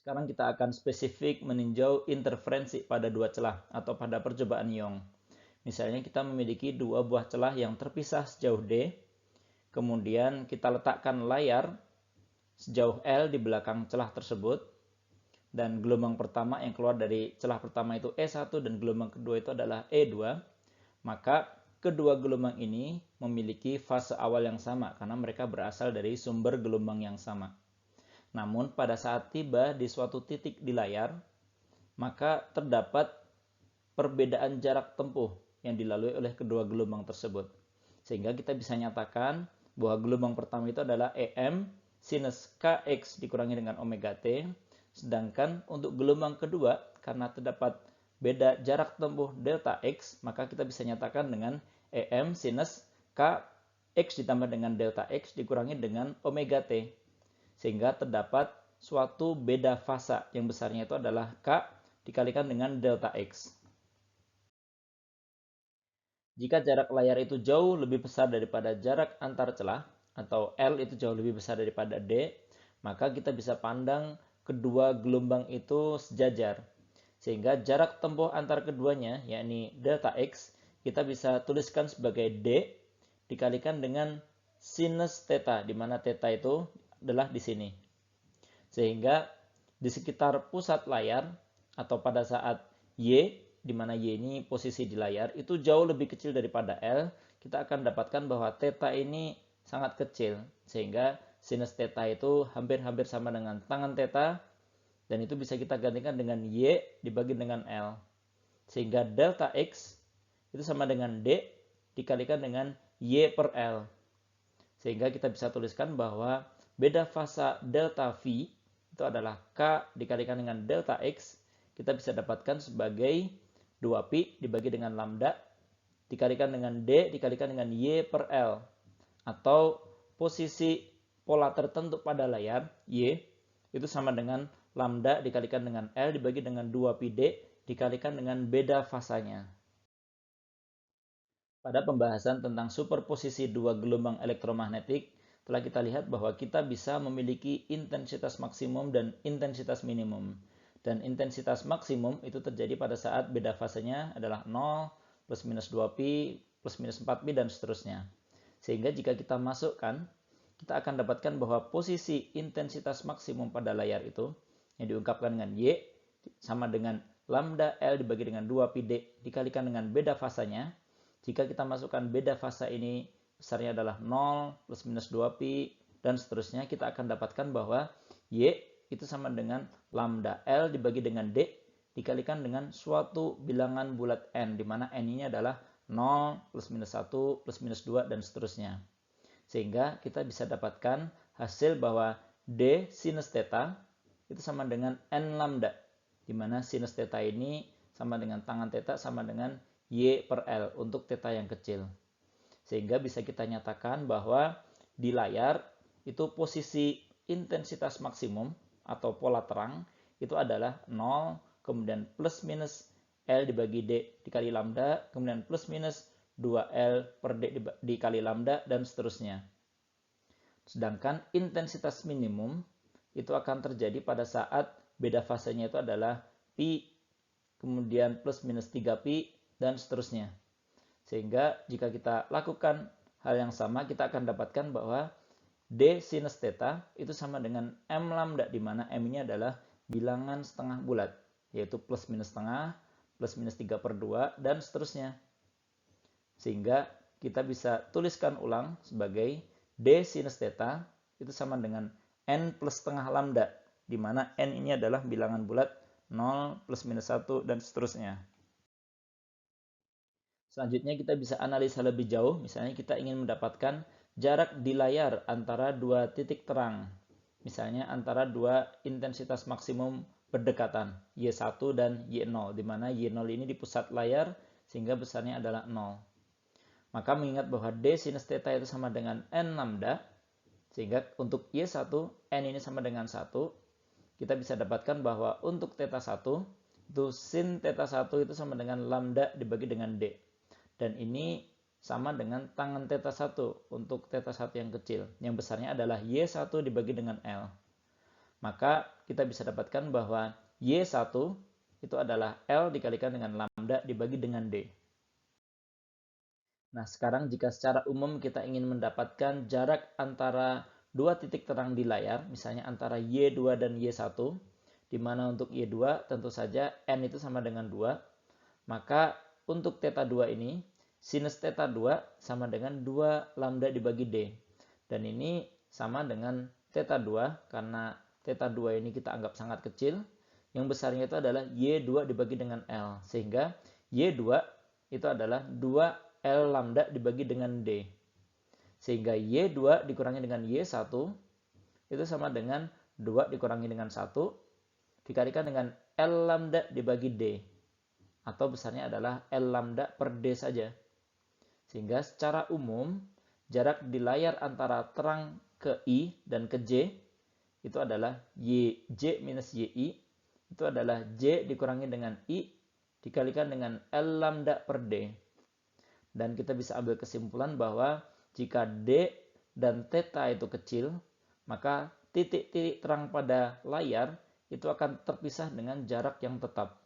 Sekarang kita akan spesifik meninjau interferensi pada dua celah atau pada percobaan Young. Misalnya kita memiliki dua buah celah yang terpisah sejauh D, kemudian kita letakkan layar sejauh L di belakang celah tersebut, dan gelombang pertama yang keluar dari celah pertama itu E1 dan gelombang kedua itu adalah E2, maka kedua gelombang ini memiliki fase awal yang sama karena mereka berasal dari sumber gelombang yang sama. Namun pada saat tiba di suatu titik di layar, maka terdapat perbedaan jarak tempuh yang dilalui oleh kedua gelombang tersebut. Sehingga kita bisa nyatakan bahwa gelombang pertama itu adalah EM sinus KX dikurangi dengan omega T, sedangkan untuk gelombang kedua karena terdapat beda jarak tempuh delta X, maka kita bisa nyatakan dengan EM sinus KX ditambah dengan delta X dikurangi dengan omega T. Sehingga terdapat suatu beda fasa yang besarnya itu adalah K dikalikan dengan delta X. Jika jarak layar itu jauh lebih besar daripada jarak antar celah, atau L itu jauh lebih besar daripada D, maka kita bisa pandang kedua gelombang itu sejajar. Sehingga jarak tempuh antar keduanya, yakni delta X, kita bisa tuliskan sebagai D dikalikan dengan sinus theta, di mana theta itu adalah di sini. Sehingga di sekitar pusat layar atau pada saat Y, di mana Y ini posisi di layar, itu jauh lebih kecil daripada L, kita akan dapatkan bahwa theta ini sangat kecil. Sehingga sinus theta itu hampir-hampir sama dengan tangan theta, dan itu bisa kita gantikan dengan Y dibagi dengan L. Sehingga delta X itu sama dengan D dikalikan dengan Y per L. Sehingga kita bisa tuliskan bahwa beda fasa delta V itu adalah K dikalikan dengan delta X, kita bisa dapatkan sebagai 2pi dibagi dengan lambda dikalikan dengan D dikalikan dengan Y per L, atau posisi pola tertentu pada layar Y itu sama dengan lambda dikalikan dengan L dibagi dengan 2pi D dikalikan dengan beda fasanya. Pada pembahasan tentang superposisi dua gelombang elektromagnetik, telah kita lihat bahwa kita bisa memiliki intensitas maksimum dan intensitas minimum. Dan intensitas maksimum itu terjadi pada saat beda fasenya adalah 0, plus minus 2pi, plus minus 4pi, dan seterusnya. Sehingga jika kita masukkan, kita akan dapatkan bahwa posisi intensitas maksimum pada layar itu, yang diungkapkan dengan Y, sama dengan lambda L dibagi dengan 2pi D dikalikan dengan beda fasanya. Jika kita masukkan beda fasa ini besarnya adalah 0, plus minus 2pi, dan seterusnya, kita akan dapatkan bahwa Y itu sama dengan lambda L dibagi dengan D dikalikan dengan suatu bilangan bulat N, di mana N ini adalah 0, plus minus 1, plus minus 2, dan seterusnya. Sehingga kita bisa dapatkan hasil bahwa D sinus theta itu sama dengan N lambda, di mana sinus theta ini sama dengan tangan theta sama dengan Y per L untuk theta yang kecil. Sehingga bisa kita nyatakan bahwa di layar itu posisi intensitas maksimum atau pola terang itu adalah 0, kemudian plus minus L dibagi D dikali lambda, kemudian plus minus 2L per D dikali lambda, dan seterusnya. Sedangkan intensitas minimum itu akan terjadi pada saat beda fasenya itu adalah pi, kemudian plus minus 3pi, dan seterusnya. Sehingga jika kita lakukan hal yang sama, kita akan dapatkan bahwa D sinus theta itu sama dengan M lambda, di mana M ini adalah bilangan setengah bulat, yaitu plus minus setengah, plus minus 3 per 2, dan seterusnya. Sehingga kita bisa tuliskan ulang sebagai D sinus theta itu sama dengan N plus setengah lambda, di mana N ini adalah bilangan bulat 0, plus minus 1, dan seterusnya. Selanjutnya kita bisa analisa lebih jauh, misalnya kita ingin mendapatkan jarak di layar antara dua titik terang. Misalnya antara dua intensitas maksimum berdekatan, Y1 dan Y0, di mana Y0 ini di pusat layar sehingga besarnya adalah 0. Maka mengingat bahwa D sinus theta itu sama dengan N lambda, sehingga untuk Y1, N ini sama dengan 1, kita bisa dapatkan bahwa untuk theta 1, itu sin theta 1 itu sama dengan lambda dibagi dengan D. Dan ini sama dengan tangan theta 1 untuk theta 1 yang kecil. Yang besarnya adalah Y1 dibagi dengan L. maka kita bisa dapatkan bahwa Y1 itu adalah L dikalikan dengan lambda dibagi dengan D. Nah, sekarang jika secara umum kita ingin mendapatkan jarak antara dua titik terang di layar, misalnya antara Y2 dan Y1, di mana untuk Y2 tentu saja N itu sama dengan 2, maka untuk θ 2 ini, sinus θ 2 sama dengan 2 lambda dibagi D. Dan ini sama dengan θ 2, karena θ 2 ini kita anggap sangat kecil, yang besarnya itu adalah Y2 dibagi dengan L. Sehingga Y2 itu adalah 2 L lambda dibagi dengan D. Sehingga Y2 dikurangi dengan Y1 itu sama dengan 2 dikurangi dengan 1 dikalikan dengan L lambda dibagi D. Atau besarnya adalah L lambda per D saja. Sehingga secara umum jarak di layar antara terang ke I dan ke J itu adalah J minus YI, itu adalah J dikurangi dengan I dikalikan dengan L lambda per D. Dan kita bisa ambil kesimpulan bahwa jika D dan θ itu kecil, maka titik-titik terang pada layar itu akan terpisah dengan jarak yang tetap.